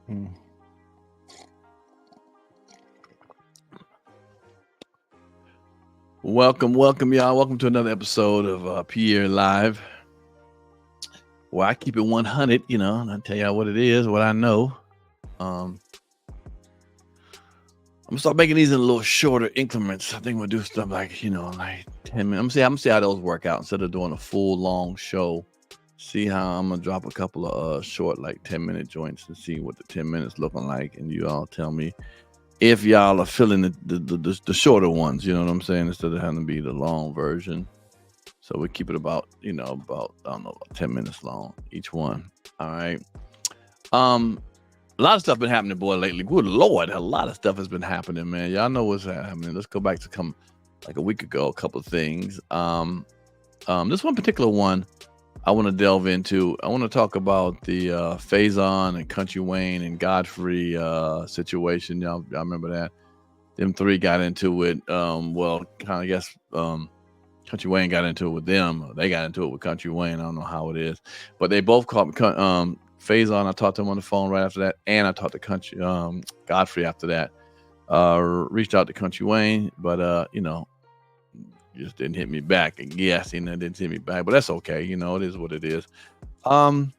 Mm. Welcome, y'all. Welcome to another episode of Pierre Live, where I keep it 100, and I tell y'all what it is, what I know. I'm gonna start making these in a little shorter increments. I think we'll do stuff like, like 10 minutes. I'm gonna see how those work out instead of doing a full long show. See how I'm gonna drop a couple of short, like 10-minute joints and see what the 10 minutes looking like, and you all tell me if y'all are feeling the shorter ones. You know what I'm saying, instead of having to be the long version. So we keep it about, I don't know, about 10 minutes long each one. All right. Um, a lot of stuff been happening, boy, lately. Good Lord, a lot of stuff has been happening, man. Y'all know what's happening. Let's go back to like a week ago, a couple of things. This one particular one I want to delve into. I want to talk about the Faizon and Country Wayne and Godfrey situation. Y'all remember that? Them three got into it. Well, kind of, I guess, Country Wayne got into it with them. They got into it with Country Wayne. I don't know how it is, but they both called Faizon. I talked to him on the phone right after that, and I talked to Country Godfrey after that. Reached out to Country Wayne, but just didn't hit me back. And yes, didn't hit me back, but that's okay. It is what it is. Faizon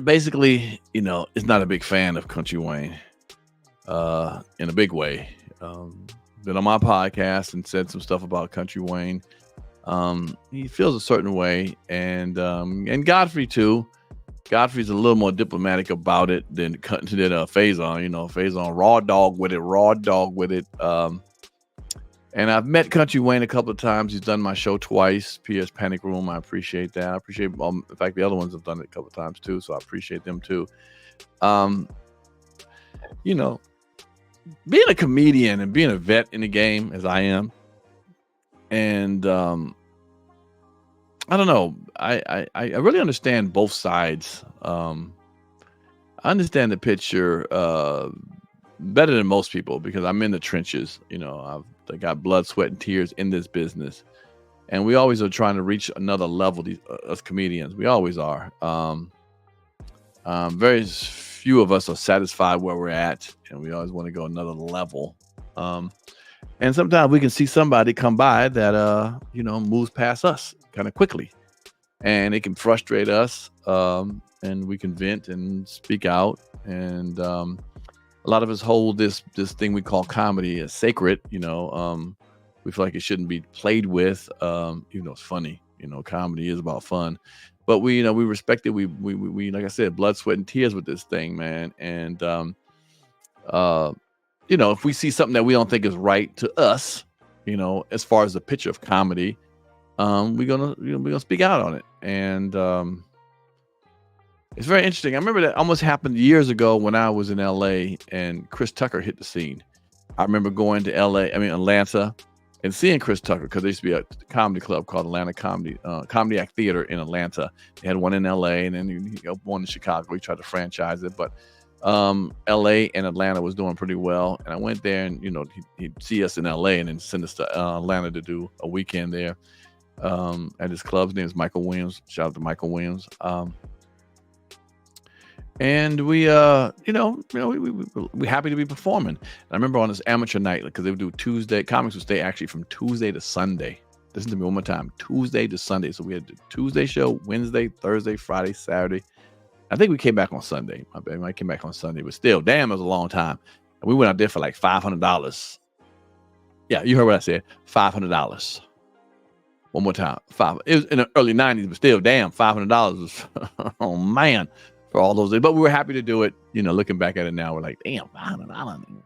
basically, is not a big fan of Country Wayne, in a big way. Been on my podcast and said some stuff about Country Wayne. He feels a certain way, and Godfrey too. Godfrey's a little more diplomatic about it than Faizon. Faizon raw dog with it. And I've met Country Wayne a couple of times. He's done my show twice, Pierre's Panic Room. I appreciate that. I appreciate, in fact, the other ones have done it a couple of times too, so I appreciate them too. Being a comedian and being a vet in the game as I am, and I don't know, I really understand both sides. I understand the picture better than most people because I'm in the trenches. I got blood, sweat, and tears in this business, and we always are trying to reach another level. Us comedians, we always are. Very few of us are satisfied where we're at, and we always want to go another level. And sometimes we can see somebody come by that moves past us kind of quickly, and it can frustrate us. And we can vent and speak out. And a lot of us hold this thing we call comedy as sacred. We feel like it shouldn't be played with, even though it's funny. Comedy is about fun. But we respect it. We like I said, blood, sweat, and tears with this thing, man. And if we see something that we don't think is right to us, as far as the picture of comedy, we're gonna speak out on it. And it's very interesting. I remember that almost happened years ago when I was in LA and Chris Tucker hit the scene. I remember going to Atlanta, and seeing Chris Tucker, because there used to be a comedy club called Atlanta Comedy Act Theater in Atlanta. They had one in LA, and then he one in Chicago. He tried to franchise it, but LA and Atlanta was doing pretty well. And I went there, and he'd see us in LA and then send us to Atlanta to do a weekend there at his club. His name is Michael Williams. Shout out to Michael Williams. And we happy to be performing. And I remember on this amateur night, because they would do Tuesday, comics would stay actually from Tuesday to Sunday. Listen to me one more time, Tuesday to Sunday. So we had the Tuesday show, Wednesday, Thursday, Friday, Saturday. I think we came back on Sunday. My bad, I came back on Sunday, but still, damn, it was a long time. And we went out there for like $500. Yeah, you heard what I said, $500. One more time, it was in the early 90s, but still, damn, $500 was, oh man, for all those days. But we were happy to do it. Looking back at it now, we're like, damn, $500.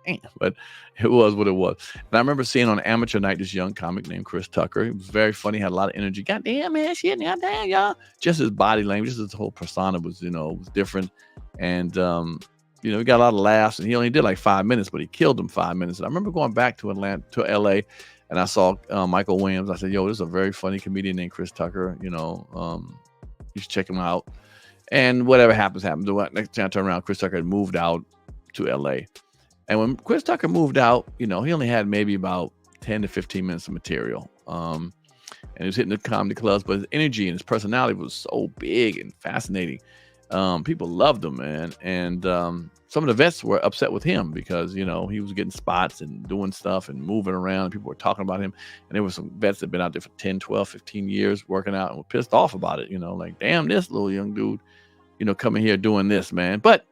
Damn. But it was what it was. And I remember seeing on amateur night this young comic named Chris Tucker. He was very funny, had a lot of energy. God damn, man, shit, goddamn, y'all. Just his body language, just his whole persona was, was different. And we got a lot of laughs, and he only did like 5 minutes, but he killed them 5 minutes. And I remember going back to LA, and I saw Michael Williams. I said, yo, this is a very funny comedian named Chris Tucker. You should check him out. And whatever happens. Next time I turn around, Chris Tucker had moved out to LA. And when Chris Tucker moved out, he only had maybe about 10 to 15 minutes of material. And he was hitting the comedy clubs, but his energy and his personality was so big and fascinating. People loved him, man. And some of the vets were upset with him because, he was getting spots and doing stuff and moving around. People were talking about him. And there were some vets that had been out there for 10, 12, 15 years working out and were pissed off about it. Like, damn, this little young dude, coming here doing this, man. But,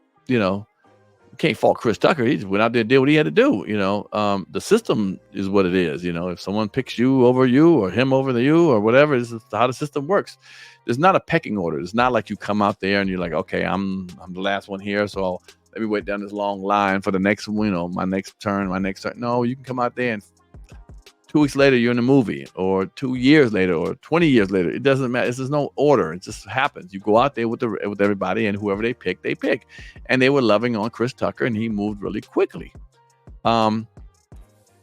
can't fault Chris Tucker. He just went out there and did what he had to do. The system is what it is. If someone picks you over you or him over you or whatever, this is how the system works. There's not a pecking order. It's not like you come out there and you're like, okay, I'm the last one here, so let me wait down this long line for the next one, my next turn. No, you can come out there and 2 weeks later you're in the movie, or 2 years later, or 20 years later. It doesn't matter. There's no order. It just happens. You go out there with everybody, and whoever they pick. And they were loving on Chris Tucker, and he moved really quickly.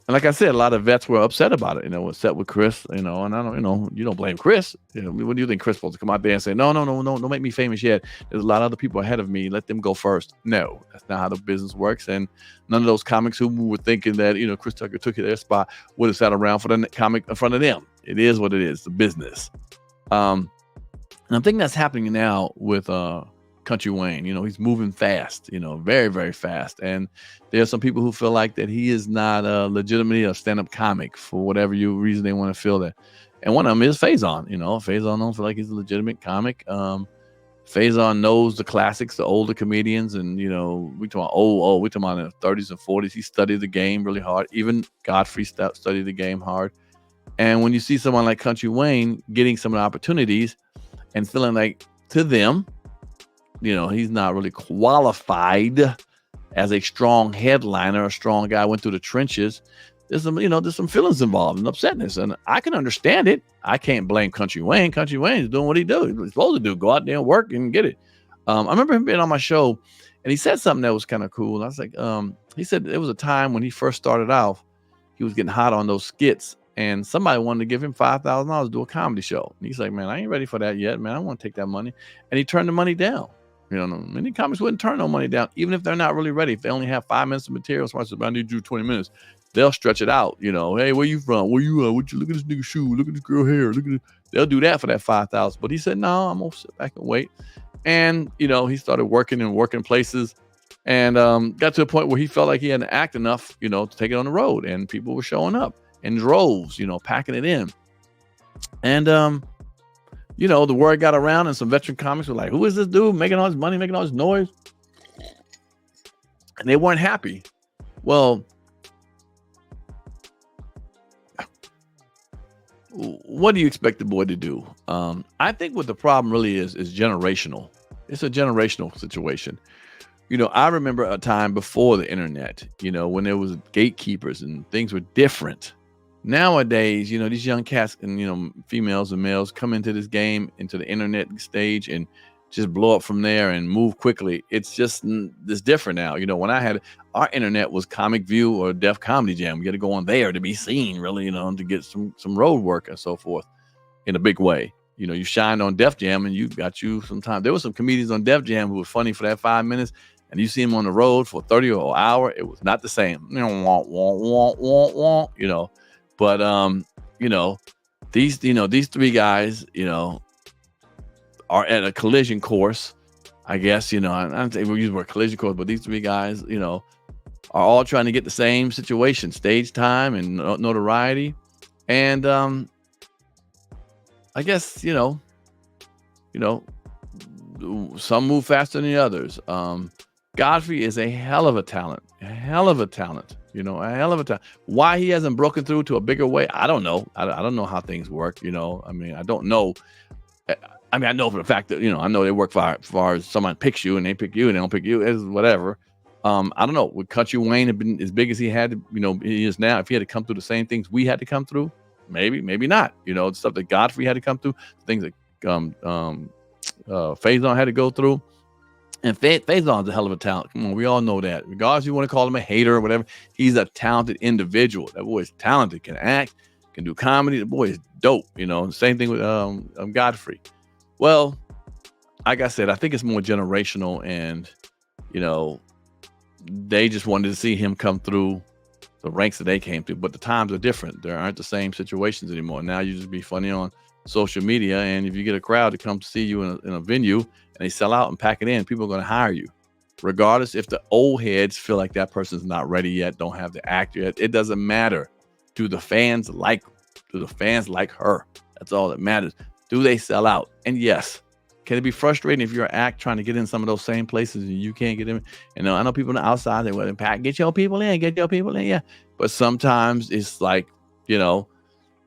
And like I said, a lot of vets were upset about it, upset with Chris, and I don't, you don't blame Chris. What do you think Chris supposed to come out there and say, no, don't make me famous yet. There's a lot of other people ahead of me. Let them go first. No, that's not how the business works. And none of those comics who were thinking that, Chris Tucker took their spot would have sat around for the comic in front of them. It is what it is, the business. And I think that's happening now with Kountry Wayne. He's moving fast, very, very fast. And there are some people who feel like that he is not legitimately a stand-up comic for whatever reason they want to feel that. And one of them is Faizon. Faizon don't feel like he's a legitimate comic. Faizon knows the classics, the older comedians, and we talking about we're talking about in the 30s and 40s. He studied the game really hard. Even Godfrey studied the game hard. And when you see someone like Kountry Wayne getting some of the opportunities and feeling like, to them, he's not really qualified as a strong headliner, a strong guy, went through the trenches. There's some feelings involved and upsetness, and I can understand it. I can't blame Kountry Wayne. Kountry Wayne is doing what he does. He's supposed to do, go out there and work and get it. I remember him being on my show, and he said something that was kind of cool. I was like, he said there was a time when he first started out, he was getting hot on those skits, and somebody wanted to give him $5,000 to do a comedy show. And he's like, man, I ain't ready for that yet, man. I want to take that money. And he turned the money down. Many comics wouldn't turn no money down, even if they're not really ready. If they only have 5 minutes of material, so I said, I need you 20 minutes. They'll stretch it out. Hey, where you from? Where you at? What you look at this nigga shoe? Look at this girl hair. Look at it. They'll do that for that $5,000. But he said, no, I'm gonna sit back and wait. And he started working in working places, and got to a point where he felt like he hadn't act enough, to take it on the road, and people were showing up in droves, packing it in. And the word got around, and some veteran comics were like, who is this dude making all this money, making all this noise? And they weren't happy. Well, what do you expect the boy to do? I think what the problem really is generational. It's a generational situation. I remember a time before the internet, when there was gatekeepers and things were different. Nowadays, these young cats and, females and males come into this game, into the internet stage, and just blow up from there and move quickly. It's just, it's different now. When I had, our internet was Comic View or Def Comedy Jam. We got to go on there to be seen, really, to get some road work and so forth in a big way. You shined on Def Jam, and you got some time. There were some comedians on Def Jam who were funny for that 5 minutes, and you see them on the road for 30 or an hour. It was not the same. But these three guys, are at a collision course, I guess. I don't think we use the word collision course, but these three guys, are all trying to get the same situation, stage time and notoriety. And I guess some move faster than the others. Godfrey is a hell of a talent. Why he hasn't broken through to a bigger way, I don't know. I don't know how things work. I don't know. I know for the fact that, I know they work far as someone picks you and they pick you and they don't pick you, as whatever. I don't know. Would Kountry Wayne have been as big as he had, he is now, if he had to come through the same things we had to come through? Maybe not. The stuff that Godfrey had to come through, things that Faizon had to go through. And Faizon's a hell of a talent. Come on, we all know that. Regardless if you want to call him a hater or whatever, he's a talented individual. That boy is talented, can act, can do comedy. The boy is dope. Same thing with Godfrey. Well, like I said, I think it's more generational, and they just wanted to see him come through the ranks that they came through. But the times are different. There aren't the same situations anymore. Now you just be funny on social media. And if you get a crowd to come to see you in a venue and they sell out and pack it in, people are going to hire you. Regardless if the old heads feel like that person's not ready yet, don't have the act yet, it doesn't matter. Do the fans like her? That's all that matters. Do they sell out? And yes, can it be frustrating if you're an act trying to get in some of those same places and you can't get in? And I know people on the outside, they want to get your people in, yeah. But sometimes it's like,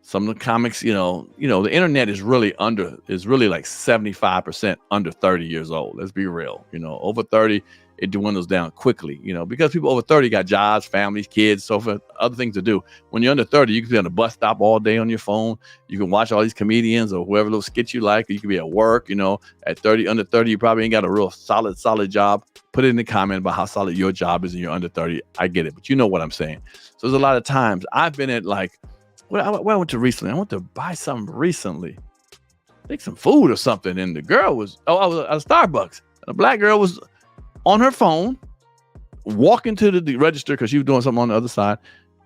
some of the comics, the internet is really like 75% under 30 years old. Let's be real. Over 30, it dwindles down quickly, because people over 30 got jobs, families, kids, so forth, other things to do. When you're under 30, you can be on a bus stop all day on your phone. You can watch all these comedians or whoever little skits you like. Or you can be at work, at 30, under 30, you probably ain't got a real solid job. Put it in the comment about how solid your job is and you're under 30. I get it, but you know what I'm saying. So there's a lot of times I've been at like, where I went to recently. I went to buy something recently. I think some food or something. And the girl was, I was at Starbucks. And a black girl was on her phone, walking to the register because she was doing something on the other side.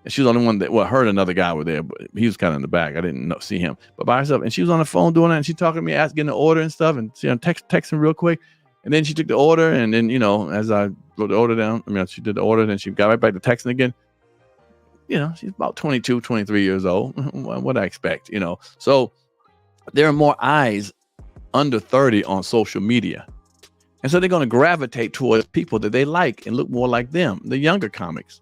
And she was the only one that, heard another guy over there, but he was kind of in the back. I didn't see him, but by herself. And she was on the phone doing that. And she talking to me, getting the order and stuff. And she texting real quick. And then she took the order. And then, as I wrote the order down, she did the order. Then she got right back to texting again. She's about 22, 23 years old. What I expect, So there are more eyes under 30 on social media. And so they're going to gravitate towards people that they like and look more like them, the younger comics.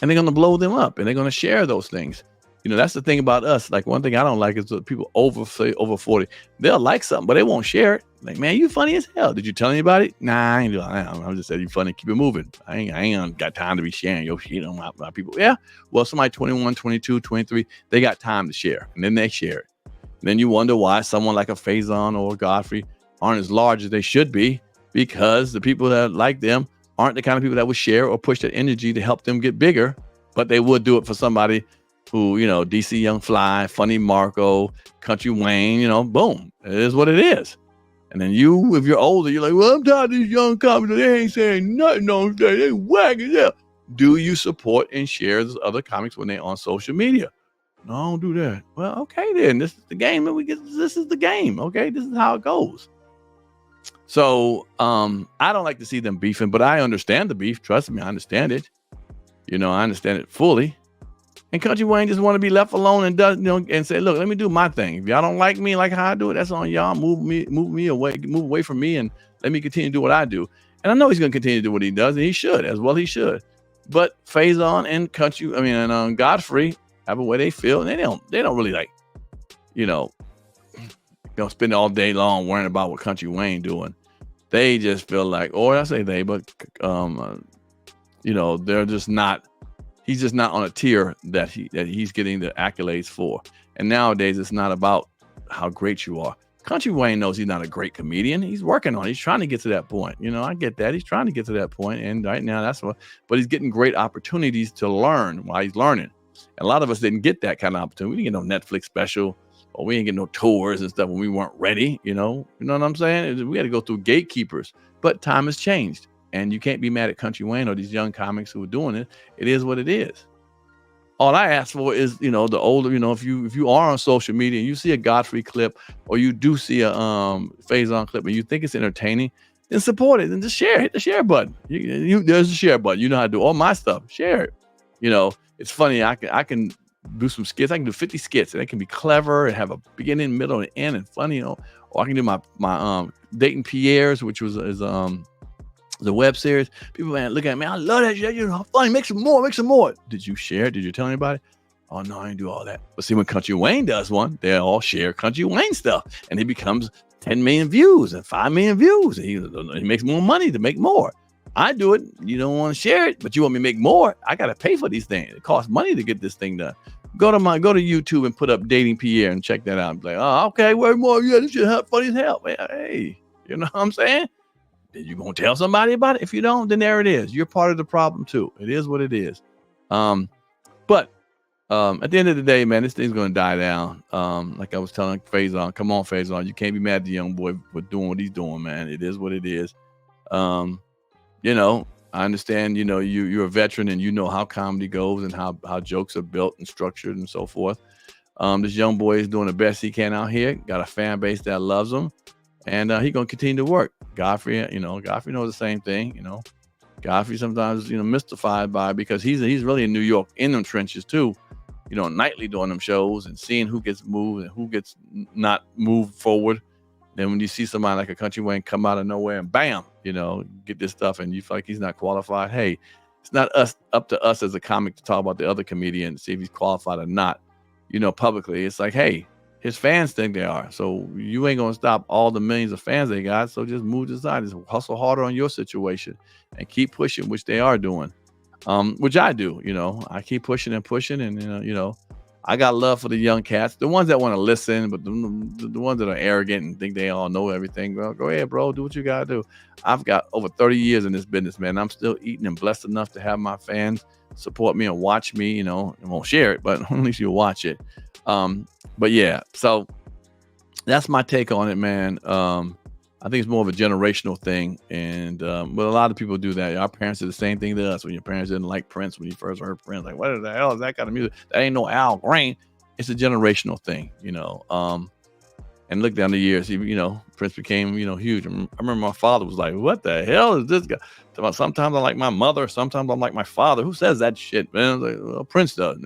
And they're going to blow them up and they're going to share those things. That's the thing about us. Like, one thing I don't like is that people over 40, they'll like something, but they won't share it. Like, man, you funny as hell. Did you tell anybody? Nah, I ain't doing that. I just said you funny. Keep it moving. I ain't got time to be sharing your shit on my people. Yeah. Well, somebody 21, 22, 23, they got time to share. And then they share it. And then you wonder why someone like a Faizon or a Godfrey aren't as large as they should be, because the people that like them aren't the kind of people that would share or push that energy to help them get bigger, but they would do it for somebody who, DC Young Fly, Funny Marco, Country Wayne, boom, it is what it is. And then if you're older, you're like, well, I'm tired of these young comics. They ain't saying nothing on stage. They whack as hell. Do you support and share those other comics when they're on social media? No, I don't do that. Well, okay, then. This is the game. This is the game. Okay, this is how it goes. So I don't like to see them beefing, but I understand the beef. Trust me, I understand it. I understand it fully. And Country Wayne just want to be left alone and does, and say, look, let me do my thing. If y'all don't like me like how I do it, that's on y'all. Move away from me, and let me continue to do what I do. And I know he's going to continue to do what he does, and he should as well. He should. But Faizon and Godfrey have a way they feel, and they don't really like, spend all day long worrying about what Country Wayne doing. They just feel like, or I say they, but they're just not. He's just not on a tier that he's getting the accolades for. And nowadays, it's not about how great you are. Country Wayne knows he's not a great comedian. He's working on it. He's trying to get to that point. I get that. He's trying to get to that point. And right now, that's what. But he's getting great opportunities to learn while he's learning. And a lot of us didn't get that kind of opportunity. We didn't get no Netflix special, or we didn't get no tours and stuff when we weren't ready. You know what I'm saying? We had to go through gatekeepers. But time has changed. And you can't be mad at Country Wayne or these young comics who are doing it. It is what it is. All I ask for is, the older, if you are on social media and you see a Godfrey clip or you do see a Faizon clip and you think it's entertaining, then support it and just share. Hit the share button. There's a share button. You know how to do all my stuff. Share it. It's funny. I can do some skits. I can do 50 skits and they can be clever and have a beginning, middle, and end and funny. Or I can do my Dating Pierre's, which was the web series. People look at me, I love that shit. Funny. Make some more. Did you share it? Did you tell anybody? Oh no, I didn't do all that. But see, when Country Wayne does one, they all share Country Wayne stuff, and it becomes 10 million views and 5 million views. And he makes more money to make more. I do it. You don't want to share it, but you want me to make more. I got to pay for these things. It costs money to get this thing done. Go to YouTube and put up Dating Pierre and check that out. And be like, oh, okay, way more. Yeah, this shit funny as hell. Hey, you know what I'm saying? You gonna tell somebody about it? If you don't, then there it is. You're part of the problem too. It is what it is. But at the end of the day, man, this thing's gonna die down. Like I was telling Faizon, come on, Faizon, you can't be mad at the young boy for doing what he's doing, man. It is what it is. I understand. You're a veteran and you know how comedy goes and how jokes are built and structured and so forth. This young boy is doing the best he can out here. Got a fan base that loves him, and he gonna continue to work. Godfrey, Godfrey knows the same thing. Godfrey sometimes mystified by it because he's really in New York in them trenches too. Nightly doing them shows and seeing who gets moved and who gets not moved forward. Then when you see somebody like a Kountry Wayne come out of nowhere and bam, get this stuff and you feel like he's not qualified. Hey, it's not up to us as a comic to talk about the other comedian and see if he's qualified or not. Publicly, it's like, hey, his fans think they are. So you ain't gonna stop all the millions of fans they got. So just move to the side, just hustle harder on your situation and keep pushing, which they are doing. Which I do, I keep pushing and pushing, and I got love for the young cats, the ones that want to listen, but the ones that are arrogant and think they all know everything. Well, go ahead, bro, do what you gotta do. I've got over 30 years in this business, man. I'm still eating and blessed enough to have my fans support me and watch me, and won't share it, but at least you'll watch it. But yeah, so that's my take on it, man. I think it's more of a generational thing, and but a lot of people do that. Our parents did the same thing to us. When your parents didn't like Prince, when you first heard Prince, like, what the hell is that kind of music? That ain't no Al Green. It's a generational thing, and look down the years, Prince became, huge. I remember my father was like, what the hell is this guy? Sometimes I like my mother, sometimes I'm like my father. Who says that shit, man? I was like, well, Prince does.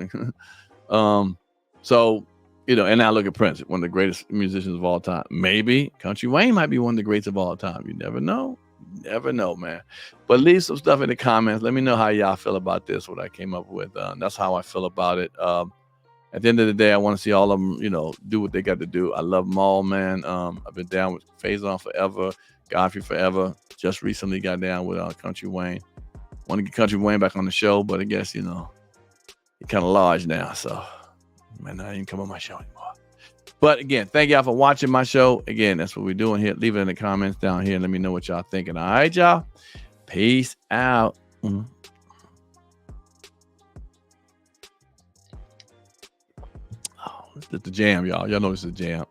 So, and now look at Prince, one of the greatest musicians of all time. Maybe Kountry Wayne might be one of the greats of all time. You never know. You never know, man. But leave some stuff in the comments. Let me know how y'all feel about this, what I came up with. That's how I feel about it. At the end of the day, I want to see all of them, do what they got to do. I love them all, man. I've been down with Faizon forever, Godfrey forever. Just recently got down with Kountry Wayne. Want to get Kountry Wayne back on the show, but I guess, he's kind of large now, so might not even come on my show anymore. But again, thank y'all for watching my show. Again, that's what we're doing here. Leave it in the comments down here and let me know what y'all thinking. All right, y'all. Peace out. Oh, this is the jam, y'all. Y'all know this is the jam.